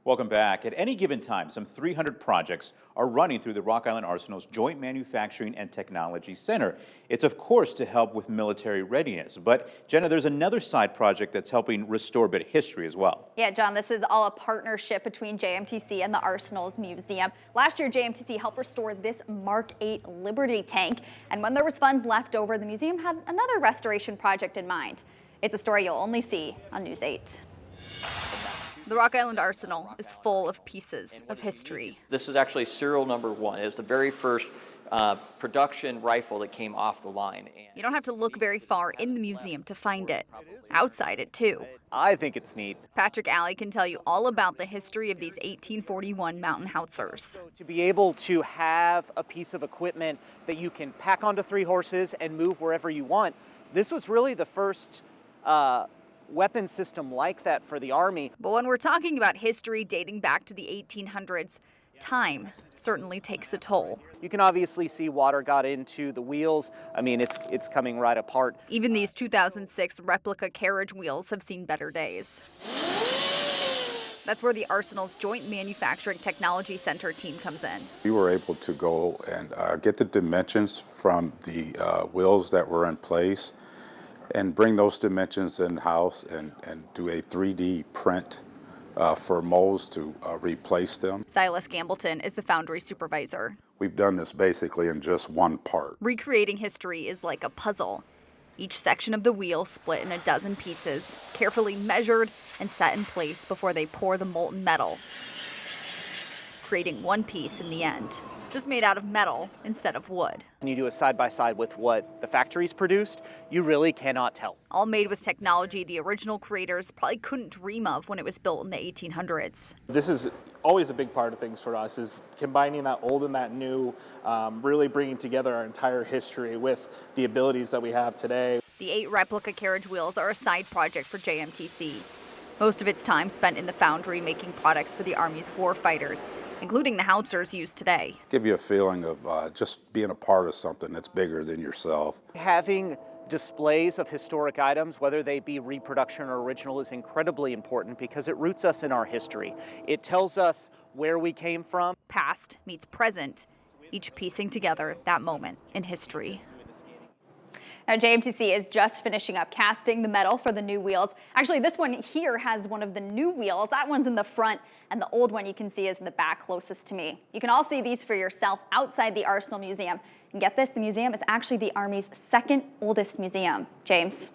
Welcome back. At any given time, some 300 projects are running through the Rock Island Arsenal's Joint Manufacturing and Technology Center. It's, of course, to help with military readiness. But, Jenna, there's another side project that's helping restore a bit of history as well. Yeah, John, this is all a partnership between JMTC and the Arsenal's museum. Last year, JMTC helped restore this Mark 8 Liberty tank. And when there was funds left over, the museum had another restoration project in mind. It's a story you'll only see on News 8. The Rock Island Arsenal is full of pieces of history. This is actually serial number 1. It was the very first production rifle that came off the line. You don't have to look very far in the museum to find it. Outside it, too. I think it's neat. Patrick Alley can tell you all about the history of these 1841 mountain howitzers. To be able to have a piece of equipment that you can pack onto 3 horses and move wherever you want, this was really the first weapon system like that for the Army. But when we're talking about history dating back to the 1800s, time certainly takes a toll. You can obviously see water got into the wheels. I mean, it's coming right apart. Even these 2006 replica carriage wheels have seen better days. That's where the Arsenal's Joint Manufacturing Technology Center team comes in. We were able to go and get the dimensions from the wheels that were in place and bring those dimensions in-house and do a 3D print for molds to replace them. Silas Gambleton is the foundry supervisor. We've done this basically in just one part. Recreating history is like a puzzle. Each section of the wheel split in a dozen pieces, carefully measured and set in place before they pour the molten metal, creating one piece in the end, just made out of metal instead of wood. When you do a side-by-side with what the factories produced, you really cannot tell. All made with technology the original creators probably couldn't dream of when it was built in the 1800s. This is always a big part of things for us, is combining that old and that new, really bringing together our entire history with the abilities that we have today. The 8 replica carriage wheels are a side project for JMTC. Most of its time spent in the foundry making products for the Army's war fighters, including the howitzers used today. Give you a feeling of just being a part of something that's bigger than yourself. Having displays of historic items, whether they be reproduction or original, is incredibly important because it roots us in our history. It tells us where we came from. Past meets present, each piecing together that moment in history. Now, JMTC is just finishing up casting the metal for the new wheels. Actually, this one here has one of the new wheels. That one's in the front, and the old one you can see is in the back closest to me. You can all see these for yourself outside the Arsenal Museum. And get this, the museum is actually the Army's second oldest museum. James.